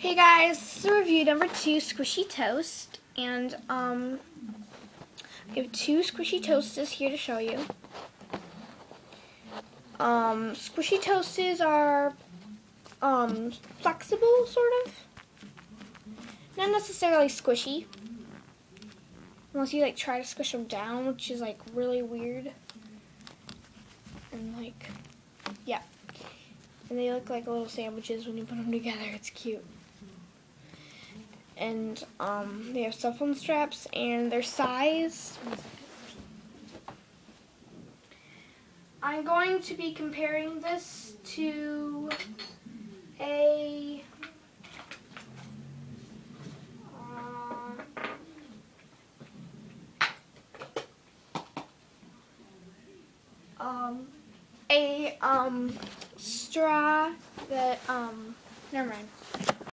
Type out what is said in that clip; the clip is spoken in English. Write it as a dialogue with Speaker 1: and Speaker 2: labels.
Speaker 1: Hey guys, this is review number 2, Squishy Toast, and I have 2 Squishy Toasters here to show you. Squishy Toasters are flexible, sort of. Not necessarily squishy, unless you try to squish them down, which is really weird. And yeah. And they look like little sandwiches when you put them together. It's cute. And they have cell phone straps, and their size. I'm going to be comparing this to a straw that never mind.